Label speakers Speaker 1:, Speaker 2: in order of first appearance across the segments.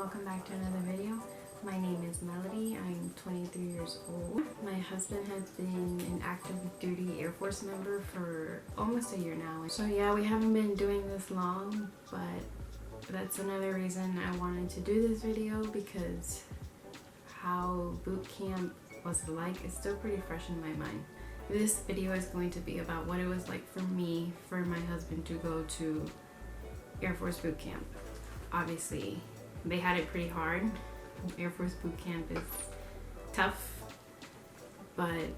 Speaker 1: welcome back to another video. My name is Melody. I'm 23 years old. My husband has been an active duty Air Force member for almost a year now. So yeah, we haven't been doing this long, but that's another reason I wanted to do this video, because how boot camp was like is still pretty fresh in my mind. This video is going to be about what it was like for me, for my husband to go to Air Force Bootcamp. Obviously, they had it pretty hard. Air Force Bootcamp is tough, but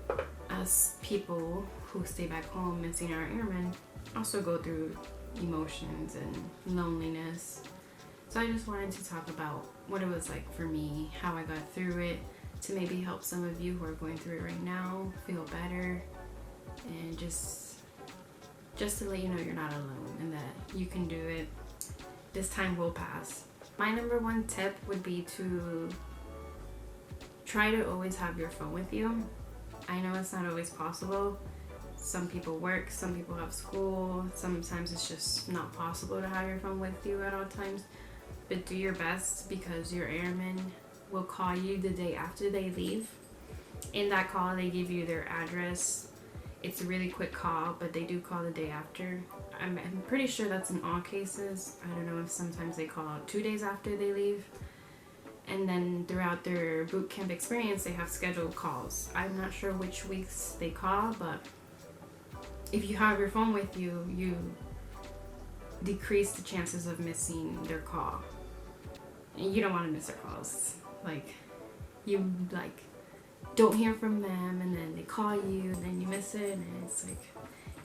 Speaker 1: us people who stay back home missing our airmen also go through emotions and loneliness. So I just wanted to talk about what it was like for me, how I got through it, to maybe help some of you who are going through it right now feel better, and just to let you know you're not alone and that you can do it. This time will pass. My number one tip would be to try to always have your phone with you. I know it's not always possible. Some people work, some people have school, sometimes it's just not possible to have your phone with you at all times. But do your best, because your airmen will call you the day after they leave. In that call, they give you their address. It's a really quick call, but they do call the day after. I'm pretty sure that's in all cases. I don't know if sometimes they call out 2 days after they leave. And then throughout their boot camp experience, they have scheduled calls. I'm not sure which weeks they call, but if you have your phone with you, you decrease the chances of missing their call. And you don't want to miss their calls. You don't hear from them, and then they call you, and then you miss it, and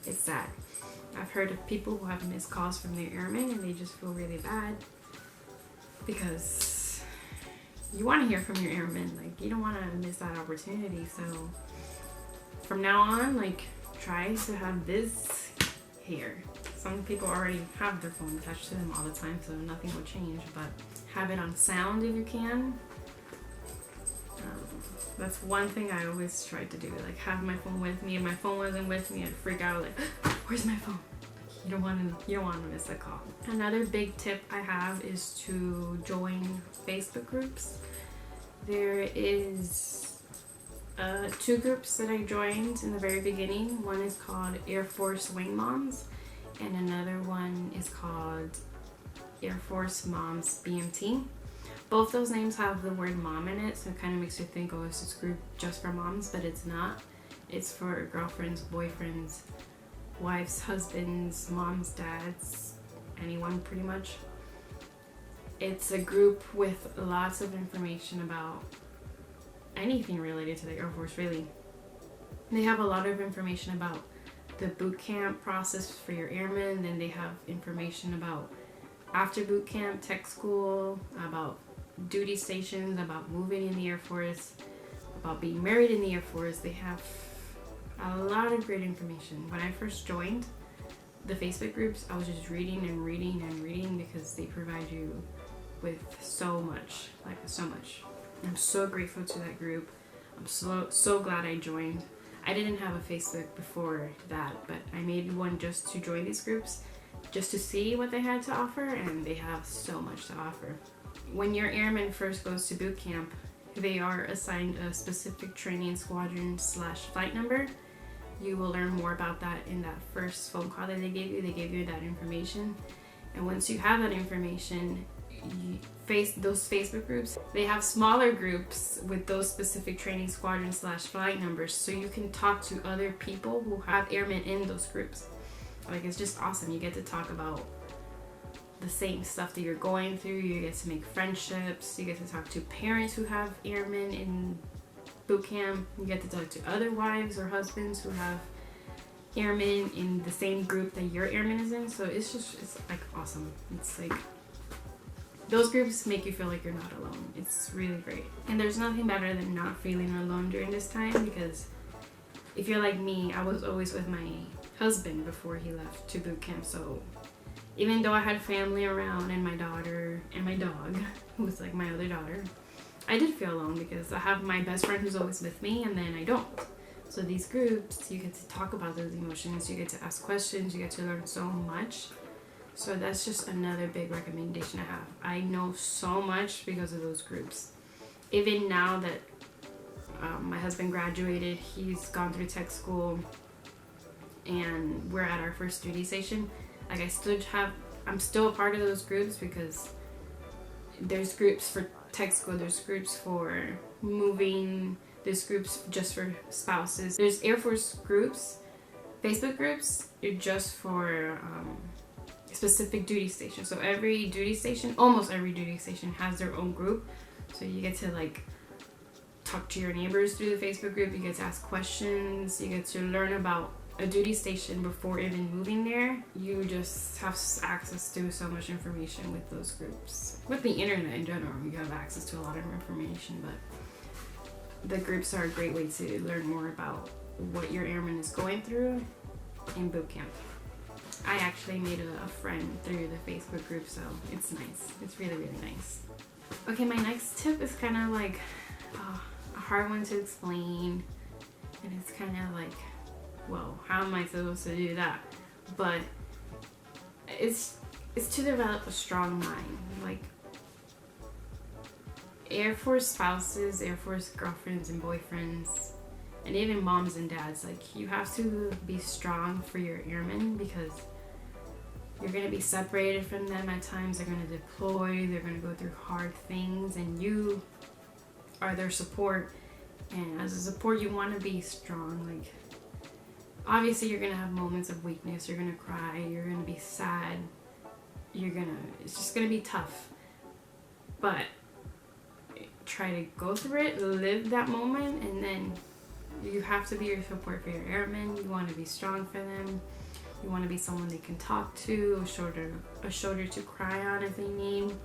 Speaker 1: it's sad. I've heard of people who have missed calls from their airmen, and they just feel really bad, because you want to hear from your airmen. You don't want to miss that opportunity. So from now on, try to have this here. Some people already have their phone attached to them all the time, so nothing will change, but have it on sound if you can. That's one thing I always tried to do, have my phone with me. If my phone wasn't with me, I'd freak out, where's my phone? You don't want to miss a call. Another big tip I have is to join Facebook groups. There is 2 groups that I joined in the very beginning. One is called Air Force Wing Moms, and another one is called Air Force Moms BMT. Both those names have the word mom in it, so it kind of makes you think, oh, it's this group just for moms, but it's not. It's for girlfriends, boyfriends, wives, husbands, moms, dads, anyone pretty much. It's a group with lots of information about anything related to the Air Force, really. They have a lot of information about the boot camp process for your airmen. Then they have information about after boot camp, tech school, about duty stations, about moving in the Air Force, about being married in the Air Force. They have a lot of great information. When I first joined the Facebook groups, I was just reading and reading and reading, because they provide you with so much, so much. I'm so grateful to that group. I'm so glad I joined. I didn't have a Facebook before that, but I made one just to join these groups, just to see what they had to offer, and they have so much to offer. When your airman first goes to boot camp, they are assigned a specific training squadron / flight number. You will learn more about that in that first phone call that they gave you. They gave you that information, and once you have that information, those Facebook groups, they have smaller groups with those specific training squadron / flight numbers, so you can talk to other people who have airmen in those groups. It's just awesome. You get to talk about the same stuff that you're going through. You get to make friendships. You get to talk to parents who have airmen in boot camp. You get to talk to other wives or husbands who have airmen in the same group that your airman is in. So it's awesome. It's those groups make you feel like you're not alone. It's really great. And there's nothing better than not feeling alone during this time, because if you're like me, I was always with my husband before he left to boot camp. So even though I had family around, and my daughter and my dog, who's my other daughter, I did feel alone, because I have my best friend who's always with me, and then I don't. So these groups, you get to talk about those emotions, you get to ask questions, you get to learn so much. So that's just another big recommendation I have. I know so much because of those groups. Even now that my husband graduated, he's gone through tech school, and we're at our first duty station. Like I'm still a part of those groups because there's groups for tech school, there's groups for moving, there's groups just for spouses. There's Air Force groups, Facebook groups, just for specific duty stations. So every duty station, almost every duty station has their own group. So you get to like talk to your neighbors through the Facebook group, you get to ask questions, you get to learn about a duty station before even moving there. You just have access to so much information with those groups. With the internet in general, you have access to a lot of information, but the groups are a great way to learn more about what your airman is going through in boot camp. I actually made a friend through the Facebook group, so it's nice. It's really, really nice. Okay, my next tip is kind of like a hard one to explain, and it's kind of like, well, how am I supposed to do that? But it's to develop a strong mind. Like, Air Force spouses, Air Force girlfriends and boyfriends, and even moms and dads, like, you have to be strong for your airmen because you're going to be separated from them at times. They're going to deploy, they're going to go through hard things, and you are their support. And as a support, you want to be strong. Like, obviously you're going to have moments of weakness, you're going to cry, you're going to be sad, it's just going to be tough. But try to go through it, live that moment, and then you have to be your support for your airmen. You want to be strong for them. You want to be someone they can talk to, a shoulder to cry on if they need.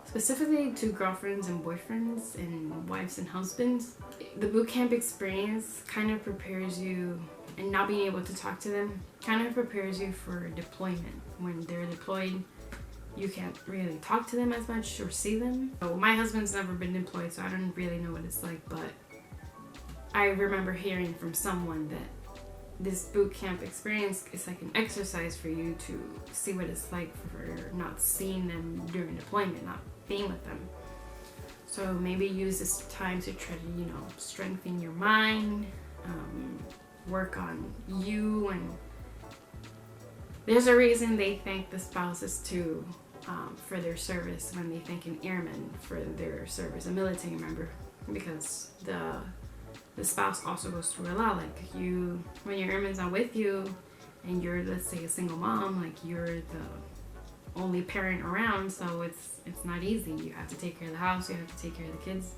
Speaker 1: Specifically to girlfriends and boyfriends and wives and husbands, the boot camp experience kind of prepares you, and not being able to talk to them kind of prepares you for deployment. When they're deployed, you can't really talk to them as much or see them. So my husband's never been deployed, so I don't really know what it's like, but I remember hearing from someone that this boot camp experience is like an exercise for you to see what it's like for not seeing them during deployment, not being with them. So maybe use this time to try to, strengthen your mind, work on you. And there's a reason they thank the spouses too for their service when they thank an airman for their service, a military member, because the spouse also goes through a lot. Like, when your airman's not with you and you're, let's say, a single mom, like, you're the only parent around, so it's not easy. You have to take care of the house, you have to take care of the kids,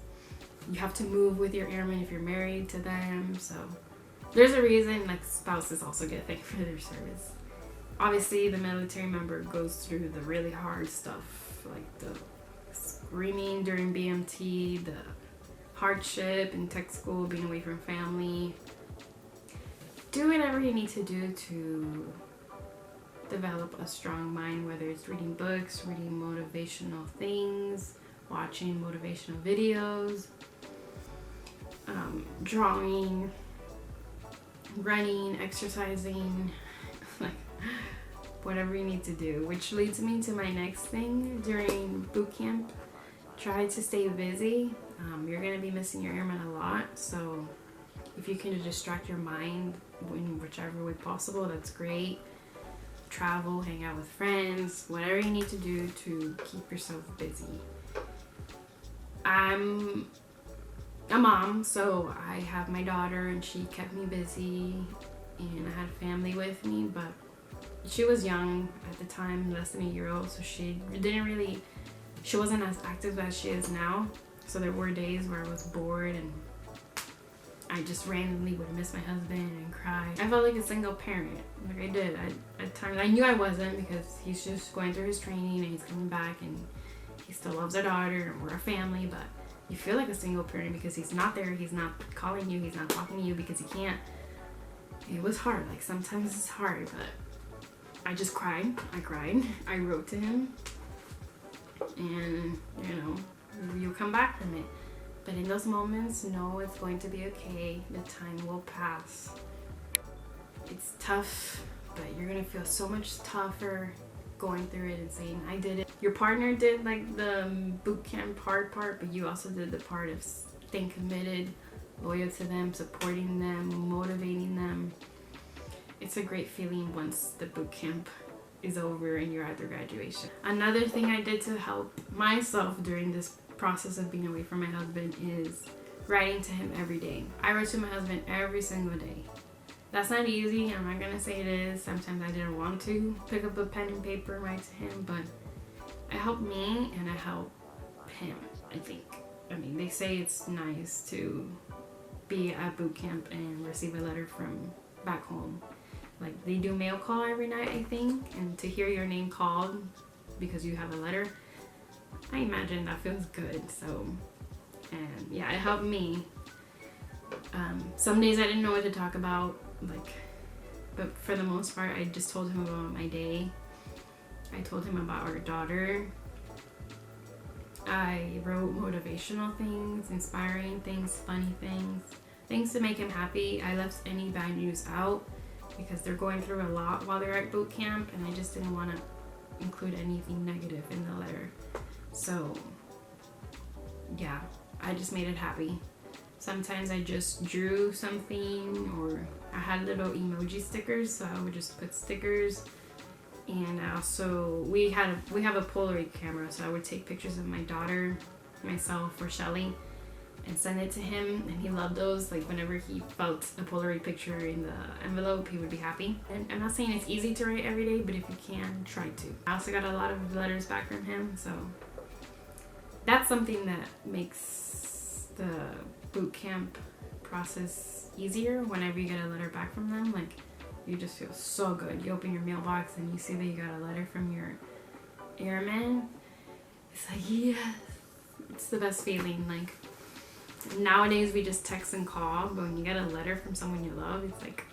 Speaker 1: you have to move with your airman if you're married to them. So there's a reason, like, spouses also get thanked for their service. Obviously the military member goes through the really hard stuff, like the screaming during BMT, the hardship in tech school, being away from family. Do whatever you need to do to develop a strong mind, whether it's reading books, reading motivational things, watching motivational videos, drawing, running, exercising, like whatever you need to do. Which leads me to my next thing during boot camp. Try to stay busy. You're going to be missing your airman a lot, so if you can distract your mind in whichever way possible, that's great. Travel, hang out with friends, whatever you need to do to keep yourself busy. I'm a mom, so I have my daughter and she kept me busy, and I had family with me, but she was young at the time, less than a year old, so she wasn't as active as she is now. So there were days where I was bored and I just randomly would miss my husband and cry. I felt like a single parent. Like, I did. At times I knew I wasn't, because he's just going through his training and he's coming back and he still loves our daughter and we're a family, but you feel like a single parent because he's not there, he's not calling you, he's not talking to you because he can't. It was hard. Like, sometimes it's hard, but I just cried. I wrote to him, and you'll come back from it. But in those moments, know it's going to be okay. The time will pass. It's tough but you're gonna feel so much tougher going through it and saying, I did it. Your partner did like the boot camp hard part, but you also did the part of staying committed, loyal to them, supporting them, motivating them. It's a great feeling once the boot camp is over and you're at the graduation. Another thing I did to help myself during this process of being away from my husband is writing to him every day. I wrote to my husband every single day. That's not easy, I'm not gonna say it is. Sometimes I didn't want to pick up a pen and paper and write to him, but it helped me and it helped him, I think. I mean, they say it's nice to be at boot camp and receive a letter from back home. Like, they do mail call every night, I think, and to hear your name called because you have a letter, I imagine that feels good. So, and yeah, it helped me. Some days I didn't know what to talk about, but for the most part, I just told him about my day. I told him about our daughter. I wrote motivational things, inspiring things, funny things to make him happy. I left any bad news out because they're going through a lot while they're at boot camp, and I just didn't want to include anything negative in the letter. So yeah, I just made it happy. Sometimes I just drew something, or I had little emoji stickers, so I would just put stickers. And I also, we have a Polaroid camera, so I would take pictures of my daughter, myself, or Shelly, and send it to him, and he loved those. Like, whenever he felt a Polaroid picture in the envelope, he would be happy. And I'm not saying it's easy to write every day, but if you can, try to. I also got a lot of letters back from him, so that's something that makes the boot camp process easier. Whenever you get a letter back from them, like, you just feel so good. You open your mailbox and you see that you got a letter from your airman. It's like, yes, it's the best feeling. Like, nowadays we just text and call, but when you get a letter from someone you love, it's like,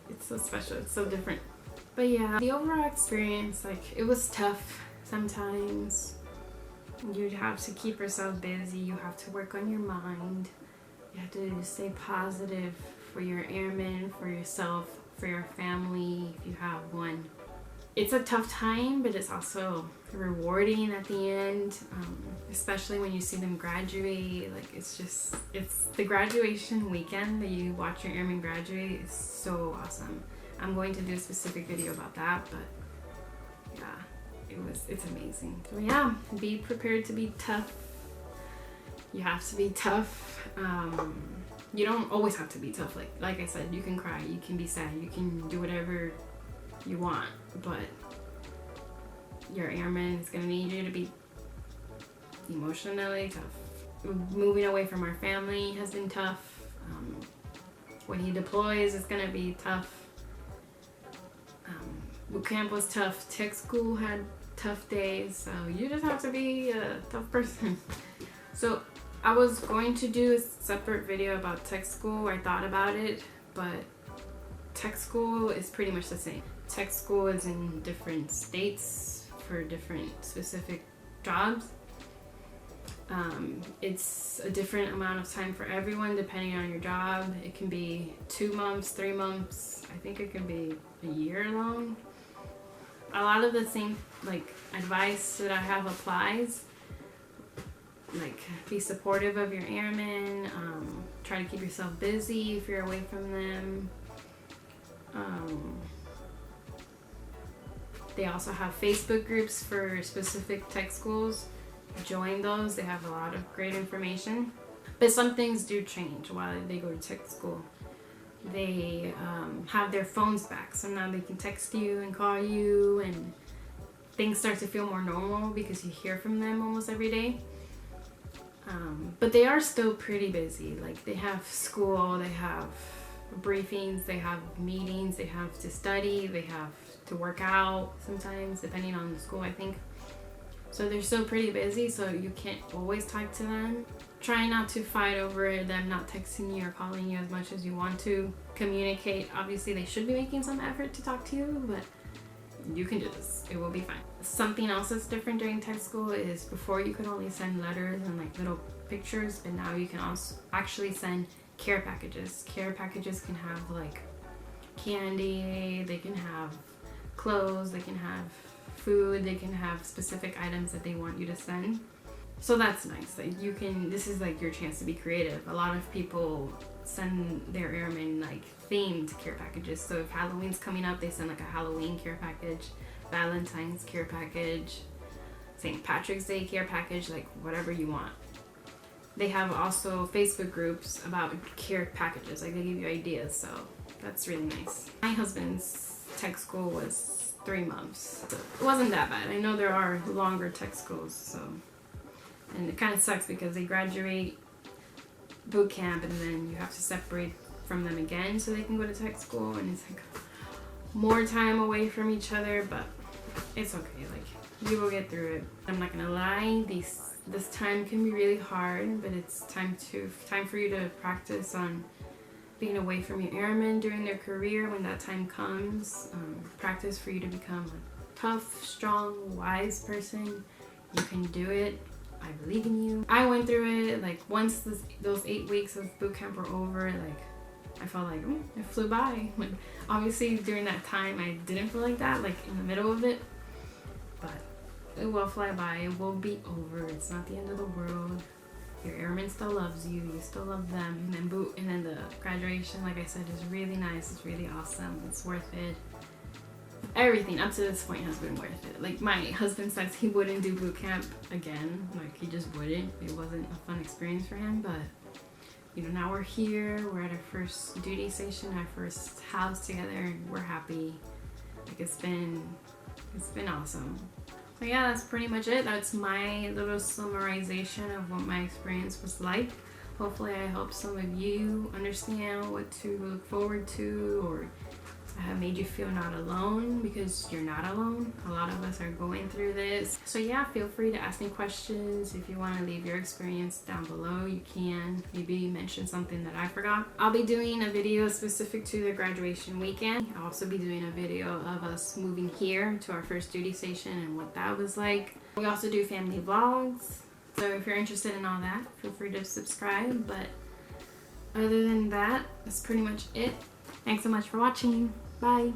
Speaker 1: it's so special, it's so different. But yeah, the overall experience, like, it was tough sometimes. You have to keep yourself busy, you have to work on your mind, you have to stay positive for your airmen, for yourself, for your family, if you have one. It's a tough time, but it's also rewarding at the end, especially when you see them graduate. Like, it's the graduation weekend that you watch your airman graduate is so awesome. I'm going to do a specific video about that, but yeah, it's amazing. So yeah, be prepared to be tough. You have to be tough. You don't always have to be tough. Like I said, you can cry, you can be sad, you can do whatever you want, but your airman is gonna need you to be emotionally tough. Moving away from our family has been tough. When he deploys, it's gonna be tough. Boot camp was tough. Tech school had tough days, so you just have to be a tough person. So I was going to do a separate video about tech school. I thought about it, but tech school is pretty much the same. Tech school is in different states for different specific jobs. It's a different amount of time for everyone depending on your job. It can be 2 months, 3 months. I think it can be a year long. A lot of the same advice that I have applies. Like, be supportive of your airmen, try to keep yourself busy if you're away from them. They also have Facebook groups for specific tech schools. Join those, they have a lot of great information. But some things do change while they go to tech school. They have their phones back, so now they can text you and call you, and things start to feel more normal because you hear from them almost every day. But they are still pretty busy. Like, they have school, they have briefings, they have meetings, they have to study, they have to work out sometimes, depending on the school, I think. So they're still pretty busy, so you can't always talk to them. Try not to fight over them not texting you or calling you as much as you want to. Communicate. Obviously, they should be making some effort to talk to you, but you can do this. It will be fine. Something else that's different during tech school is before you could only send letters and little pictures, but now you can also actually send care packages. Care packages can have candy, they can have clothes, they can have food, they can have specific items that they want you to send. So that's nice. Like you can, this is like your chance to be creative. A lot of people send their airmen like themed care packages. So if Halloween's coming up, they send like a Halloween care package, Valentine's care package, St. Patrick's Day care package, like whatever you want. They have also Facebook groups about care packages, like they give you ideas, so that's really nice. My husband's tech school was 3 months, so it wasn't that bad. I know there are longer tech schools, so, and it kind of sucks because they graduate boot camp and then you have to separate from them again so they can go to tech school, and it's like more time away from each other, but it's okay, like we will get through it. I'm not gonna lie, this time can be really hard, but it's time for you to practice on being away from your airmen during their career when that time comes. Practice for you to become a tough, strong, wise person. You can do it. I believe in you. I went through it. Like once those 8 weeks of boot camp were over, like I felt like it flew by. When obviously during that time I didn't feel like that, like in the middle of it, but it will fly by. It will be over. It's not the end of the world. Your airman still loves you. You still love them. And then the graduation, like I said, is really nice. It's really awesome. It's worth it. Everything up to this point has been worth it. Like my husband says he wouldn't do boot camp again. Like he just wouldn't. It wasn't a fun experience for him. But you know, now we're here. We're at our first duty station, our first house together, and we're happy. Like it's been awesome. So yeah, that's pretty much it. That's my little summarization of what my experience was like. Hopefully I helped some of you understand what to look forward to, or I have made you feel not alone, because you're not alone. A lot of us are going through this. So yeah, feel free to ask me questions. If you want to leave your experience down below, you can. Maybe mention something that I forgot. I'll be doing a video specific to the graduation weekend. I'll also be doing a video of us moving here to our first duty station and what that was like. We also do family vlogs. So if you're interested in all that, feel free to subscribe. But other than that, that's pretty much it. Thanks so much for watching. Bye.